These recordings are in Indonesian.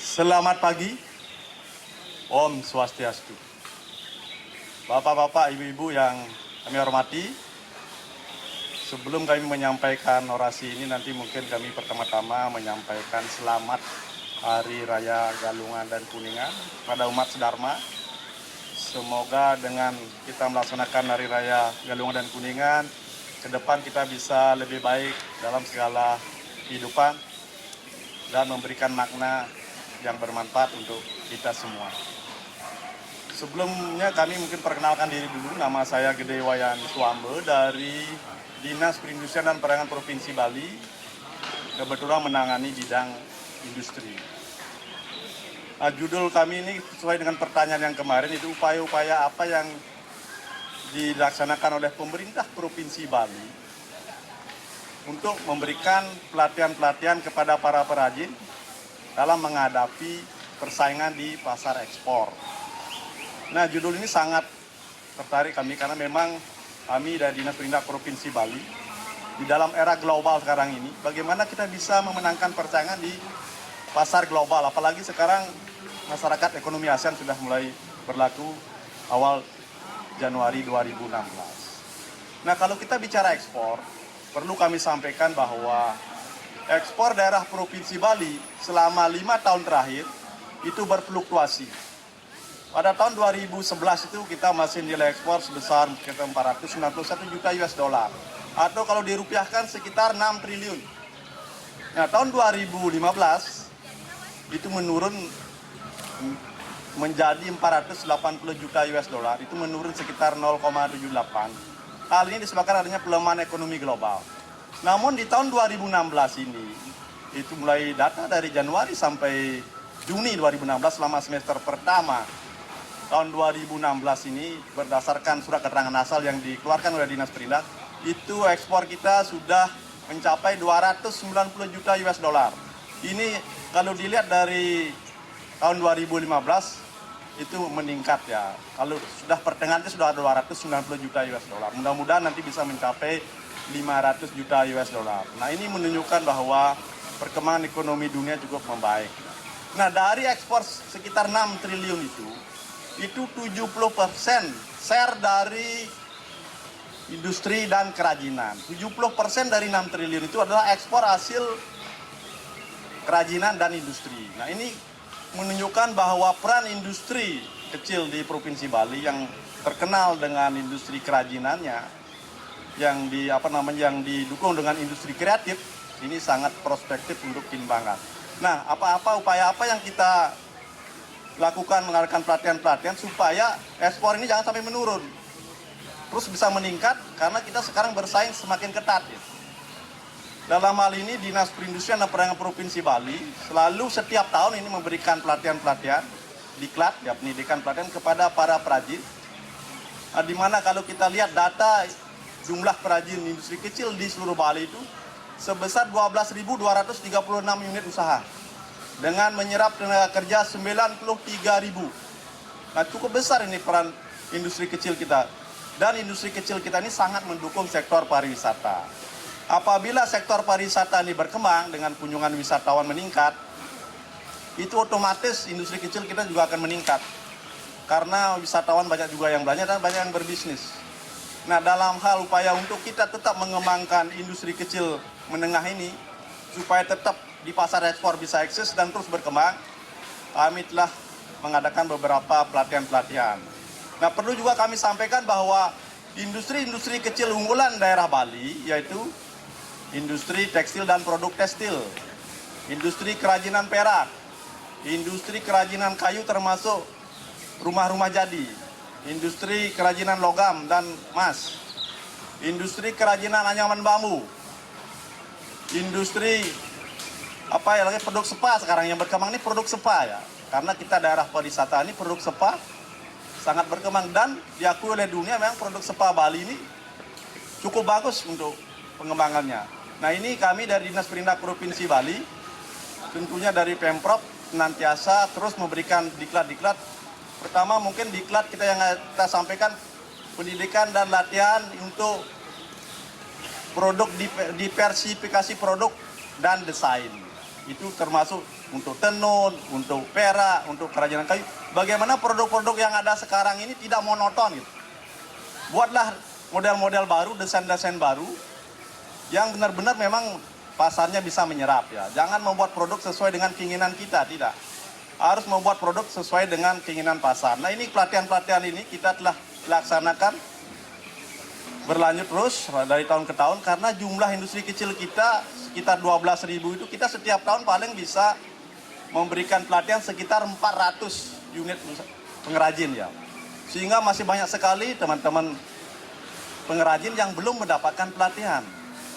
Selamat pagi, Om Swastiastu. Bapak-bapak, ibu-ibu yang kami hormati, sebelum kami menyampaikan orasi ini, nanti mungkin kami pertama-tama menyampaikan selamat Hari Raya Galungan dan Kuningan pada umat sedharma. Semoga dengan kita melaksanakan Hari Raya Galungan dan Kuningan, ke depan kita bisa lebih baik dalam segala kehidupan dan memberikan makna yang bermanfaat untuk kita semua. Sebelumnya kami mungkin perkenalkan diri dulu. Nama saya Gede Wayan Suambe dari Dinas Perindustrian dan Perdagangan Provinsi Bali. Kebetulan menangani bidang industri. Judul kami ini sesuai dengan pertanyaan yang kemarin, itu upaya-upaya apa yang dilaksanakan oleh pemerintah Provinsi Bali untuk memberikan pelatihan-pelatihan kepada para perajin dalam menghadapi persaingan di pasar ekspor. Nah, judul ini sangat tertarik kami karena memang kami dari Dinas Perindustrian Provinsi Bali di dalam era global sekarang ini, bagaimana kita bisa memenangkan persaingan di pasar global, apalagi sekarang masyarakat ekonomi ASEAN sudah mulai berlaku awal Januari 2016. Nah, kalau kita bicara ekspor, perlu kami sampaikan bahwa ekspor daerah Provinsi Bali selama 5 tahun terakhir itu berfluktuasi. Pada tahun 2011 itu kita masih nilai ekspor sebesar 491 juta US dollar. Atau kalau dirupiahkan sekitar 6 triliun. Nah, tahun 2015 itu menurun menjadi 480 juta US dollar. Itu menurun sekitar 0,78. Hal ini disebabkan adanya pelemahan ekonomi global. Namun di tahun 2016 ini, itu mulai data dari Januari sampai Juni 2016 selama semester pertama tahun 2016 ini, berdasarkan surat keterangan asal yang dikeluarkan oleh Dinas Perindak, itu ekspor kita sudah mencapai 290 juta US dollar. Ini kalau dilihat dari tahun 2015 itu meningkat ya. Kalau sudah pertengahan itu sudah ada 290 juta US dollar. Mudah-mudahan nanti bisa mencapai 500 juta US dollar. Nah, ini menunjukkan bahwa perkembangan ekonomi dunia cukup membaik. Nah, dari ekspor sekitar 6 triliun itu 70% share dari industri dan kerajinan. 70% dari 6 triliun itu adalah ekspor hasil kerajinan dan industri. Nah, ini menunjukkan bahwa peran industri kecil di Provinsi Bali yang terkenal dengan industri kerajinannya, yang didukung dengan industri kreatif, ini sangat prospektif untuk dikembangkan. Nah, upaya apa yang kita lakukan, mengadakan pelatihan-pelatihan supaya ekspor ini jangan sampai menurun, terus bisa meningkat karena kita sekarang bersaing semakin ketat. Dalam hal ini Dinas Perindustrian dan Perdagangan Provinsi Bali selalu setiap tahun ini memberikan pelatihan-pelatihan diklat, ya, pendidikan pelatihan kepada para perajin. Nah, di mana kalau kita lihat data jumlah perajin industri kecil di seluruh Bali itu sebesar 12.236 unit usaha dengan menyerap tenaga kerja 93.000. Nah, cukup besar ini peran industri kecil kita. Dan industri kecil kita ini sangat mendukung sektor pariwisata. Apabila sektor pariwisata ini berkembang dengan kunjungan wisatawan meningkat, itu otomatis industri kecil kita juga akan meningkat. Karena wisatawan banyak juga yang belanja dan banyak yang berbisnis. Nah, dalam hal upaya untuk kita tetap mengembangkan industri kecil menengah ini, supaya tetap di pasar ekspor bisa eksis dan terus berkembang, kami telah mengadakan beberapa pelatihan-pelatihan. Nah, perlu juga kami sampaikan bahwa industri-industri kecil unggulan daerah Bali, yaitu industri tekstil dan produk tekstil, industri kerajinan perak, industri kerajinan kayu termasuk rumah-rumah jadi, industri kerajinan logam dan emas, industri kerajinan anyaman bambu, industri produk spa. Sekarang yang berkembang ini produk spa, ya, karena kita daerah pariwisata ini produk spa sangat berkembang dan diakui oleh dunia. Memang produk spa Bali ini cukup bagus untuk pengembangannya. Nah, ini kami dari Dinas Perindak Provinsi Bali, tentunya dari Pemprov, senantiasa terus memberikan diklat-diklat. Pertama mungkin diklat kita sampaikan pendidikan dan latihan untuk produk, diversifikasi produk dan desain. Itu termasuk untuk tenun, untuk perak, untuk kerajinan kayu. Bagaimana produk-produk yang ada sekarang ini tidak monoton gitu. Buatlah model-model baru, desain-desain baru yang benar-benar memang pasarnya bisa menyerap ya. Jangan membuat produk sesuai dengan keinginan kita, tidak. Harus membuat produk sesuai dengan keinginan pasar. Nah, ini pelatihan-pelatihan ini kita telah laksanakan berlanjut terus dari tahun ke tahun karena jumlah industri kecil kita sekitar 12.000 itu, kita setiap tahun paling bisa memberikan pelatihan sekitar 400 unit pengrajin ya. Sehingga masih banyak sekali teman-teman pengrajin yang belum mendapatkan pelatihan.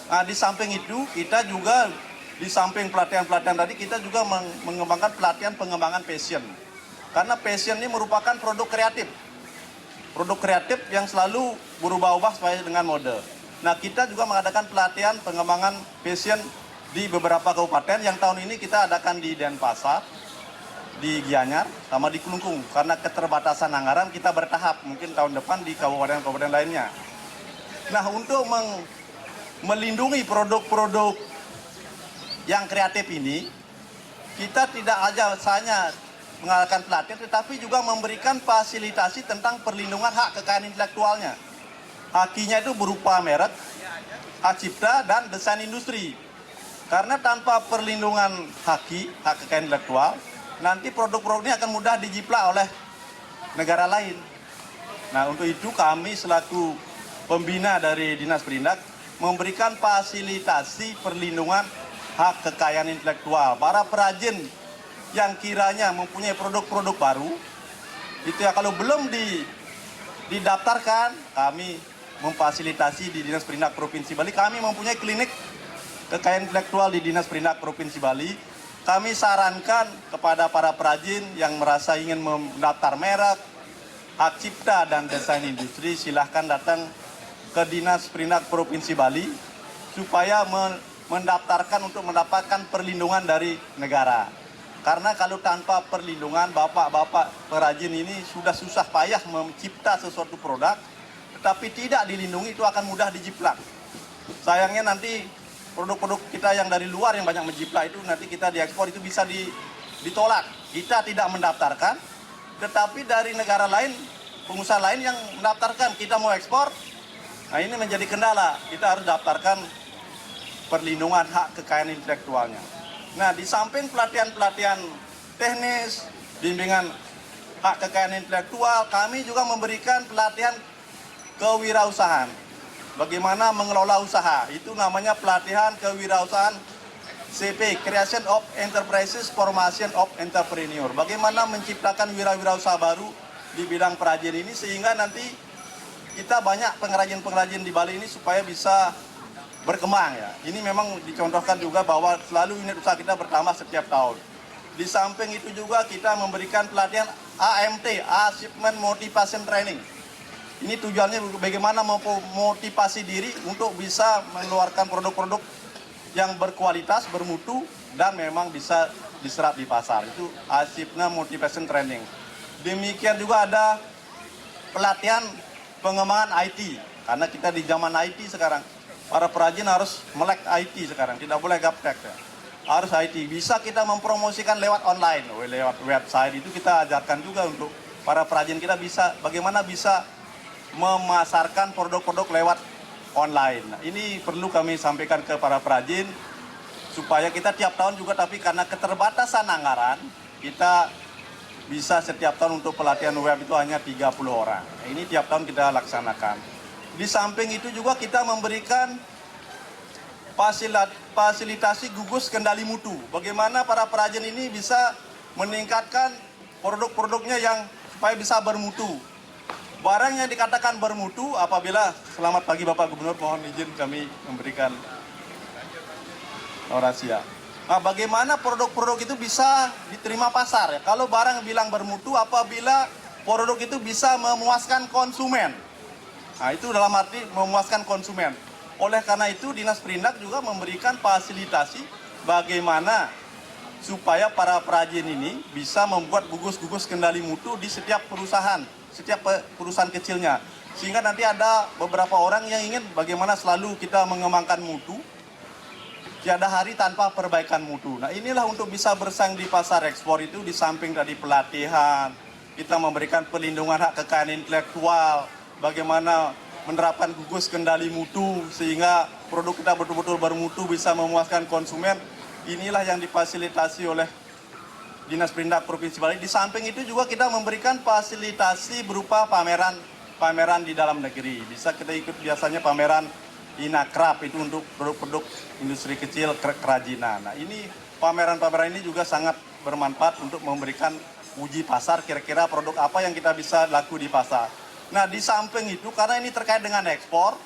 Nah, di samping itu kita juga di samping pelatihan-pelatihan tadi kita juga mengembangkan pelatihan pengembangan passion. Karena passion ini merupakan produk kreatif. Produk kreatif yang selalu berubah-ubah sesuai dengan mode. Nah, kita juga mengadakan pelatihan pengembangan passion di beberapa kabupaten yang tahun ini kita adakan di Denpasar, di Gianyar, sama di Kelungkung. Karena keterbatasan anggaran kita bertahap, mungkin tahun depan di kabupaten-kabupaten lainnya. Nah, untuk melindungi produk-produk yang kreatif ini, kita tidak hanya mengadakan pelatihan, tetapi juga memberikan fasilitasi tentang perlindungan hak kekayaan intelektualnya. Hakinya itu berupa merek, hak cipta, dan desain industri. Karena tanpa perlindungan hak kekayaan intelektual, nanti produk-produk ini akan mudah dijiplak oleh negara lain. Nah, untuk itu kami selaku pembina dari Dinas Perindak memberikan fasilitasi perlindungan hak kekayaan intelektual. Para perajin yang kiranya mempunyai produk-produk baru, itu ya kalau belum didaftarkan, kami memfasilitasi di Dinas Perindak Provinsi Bali. Kami mempunyai klinik kekayaan intelektual di Dinas Perindak Provinsi Bali. Kami sarankan kepada para perajin yang merasa ingin mendaftar merek, hak cipta, dan desain industri, silahkan datang ke Dinas Perindak Provinsi Bali supaya mendaftarkan untuk mendapatkan perlindungan dari negara. Karena kalau tanpa perlindungan, bapak-bapak perajin ini sudah susah payah mencipta sesuatu produk, tetapi tidak dilindungi, itu akan mudah dijiplak. Sayangnya nanti produk-produk kita yang dari luar yang banyak menjiplak itu nanti kita diekspor itu bisa ditolak. Kita tidak mendaftarkan, tetapi dari negara lain, pengusaha lain yang mendaftarkan, kita mau ekspor. Nah, ini menjadi kendala, kita harus daftarkan perlindungan hak kekayaan intelektualnya. Nah, di samping pelatihan-pelatihan teknis, bimbingan hak kekayaan intelektual, kami juga memberikan pelatihan kewirausahaan. Bagaimana mengelola usaha, itu namanya pelatihan kewirausahaan CP, Creation of Enterprises, Formation of Entrepreneur. Bagaimana menciptakan wira-wirausaha baru di bidang perajin ini, sehingga nanti kita banyak pengrajin-pengrajin di Bali ini supaya bisa berkembang ya. Ini memang dicontohkan juga bahwa selalu unit usaha kita bertambah setiap tahun. Di samping itu juga kita memberikan pelatihan AMT, Achievement Motivation Training. Ini tujuannya bagaimana memotivasi diri untuk bisa mengeluarkan produk-produk yang berkualitas, bermutu, dan memang bisa diserap di pasar. Itu Achievement Motivation Training. Demikian juga ada pelatihan pengembangan IT. Karena kita di zaman IT sekarang. Para perajin harus melek IT sekarang, tidak boleh gaptek ya. Harus IT. Bisa kita mempromosikan lewat online, lewat website, itu kita ajarkan juga untuk para perajin kita bisa bagaimana bisa memasarkan produk-produk lewat online. Nah, ini perlu kami sampaikan ke para perajin supaya kita tiap tahun juga, tapi karena keterbatasan anggaran, kita bisa setiap tahun untuk pelatihan web itu hanya 30 orang. Nah, ini tiap tahun kita laksanakan. Di samping itu juga kita memberikan fasilitasi gugus kendali mutu. Bagaimana para perajin ini bisa meningkatkan produk-produknya yang supaya bisa bermutu. Barang yang dikatakan bermutu apabila, selamat pagi Bapak Gubernur, mohon izin kami memberikan orasi ya. Nah, bagaimana produk-produk itu bisa diterima pasar ya? Kalau barang bilang bermutu apabila produk itu bisa memuaskan konsumen. Nah, itu dalam arti memuaskan konsumen. Oleh karena itu, Dinas Perindak juga memberikan fasilitasi bagaimana supaya para perajin ini bisa membuat gugus-gugus kendali mutu di setiap perusahaan kecilnya. Sehingga nanti ada beberapa orang yang ingin bagaimana selalu kita mengembangkan mutu. tiada hari tanpa perbaikan mutu. Nah inilah untuk bisa bersaing di pasar ekspor itu di samping tadi pelatihan, kita memberikan perlindungan hak kekayaan intelektual, bagaimana menerapkan gugus kendali mutu sehingga produk kita betul-betul bermutu bisa memuaskan konsumen. Inilah yang difasilitasi oleh Dinas Perindak Provinsi Bali. Di samping itu juga kita memberikan fasilitasi berupa pameran di dalam negeri. Bisa kita ikut biasanya pameran Inakrab itu untuk produk-produk industri kecil kerajinan. Nah ini pameran-pameran ini juga sangat bermanfaat untuk memberikan uji pasar kira-kira produk apa yang kita bisa laku di pasar. Nah di samping itu karena ini terkait dengan ekspor,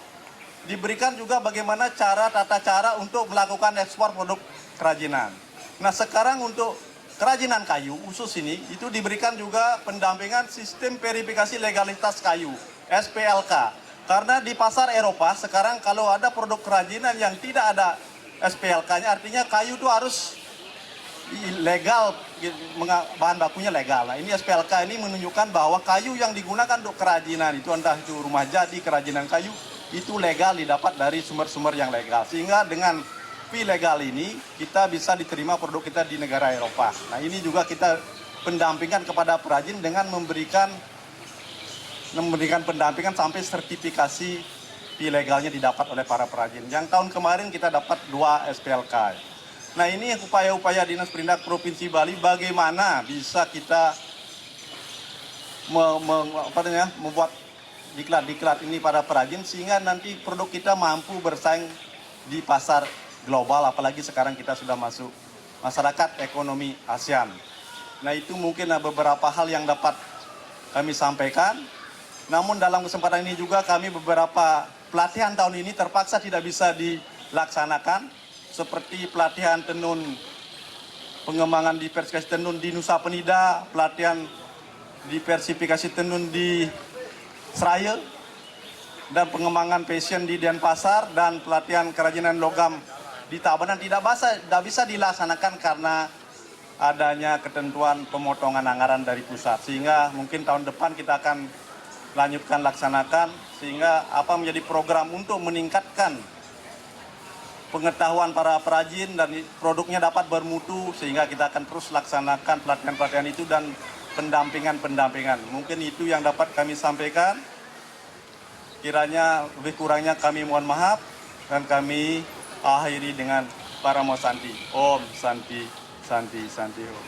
diberikan juga bagaimana tata cara untuk melakukan ekspor produk kerajinan. Nah sekarang untuk kerajinan kayu khusus ini itu diberikan juga pendampingan sistem verifikasi legalitas kayu SPLK. Karena di pasar Eropa sekarang kalau ada produk kerajinan yang tidak ada SPLK-nya artinya kayu itu harus legal, bahan bakunya legal. Nah ini SPLK ini menunjukkan bahwa kayu yang digunakan untuk kerajinan itu entah itu rumah jadi, kerajinan kayu itu legal didapat dari sumber-sumber yang legal. Sehingga dengan fee legal ini kita bisa diterima produk kita di negara Eropa. Nah ini juga kita pendampingan kepada perajin dengan memberikan pendampingan sampai sertifikasi ilegalnya didapat oleh para perajin. Yang tahun kemarin kita dapat 2 SPLK. Nah ini upaya-upaya Dinas Perindak Provinsi Bali bagaimana bisa kita membuat diklat-diklat ini pada perajin sehingga nanti produk kita mampu bersaing di pasar global, apalagi sekarang kita sudah masuk masyarakat ekonomi ASEAN. Nah itu mungkin beberapa hal yang dapat kami sampaikan. Namun dalam kesempatan ini juga kami beberapa pelatihan tahun ini terpaksa tidak bisa dilaksanakan, seperti pelatihan tenun, pengembangan diversifikasi tenun di Nusa Penida, pelatihan diversifikasi tenun di Seraya, dan pengembangan fashion di Denpasar, dan pelatihan kerajinan logam di Tabanan tidak bisa dilaksanakan karena adanya ketentuan pemotongan anggaran dari pusat. Sehingga mungkin tahun depan kita akan lanjutkan laksanakan sehingga menjadi program untuk meningkatkan pengetahuan para perajin dan produknya dapat bermutu sehingga kita akan terus laksanakan pelatihan-pelatihan itu dan pendampingan. Mungkin itu yang dapat kami sampaikan. Kiranya lebih kurangnya kami mohon maaf dan kami akhiri dengan Paramo Santi. Om Santi Santi Santi Om.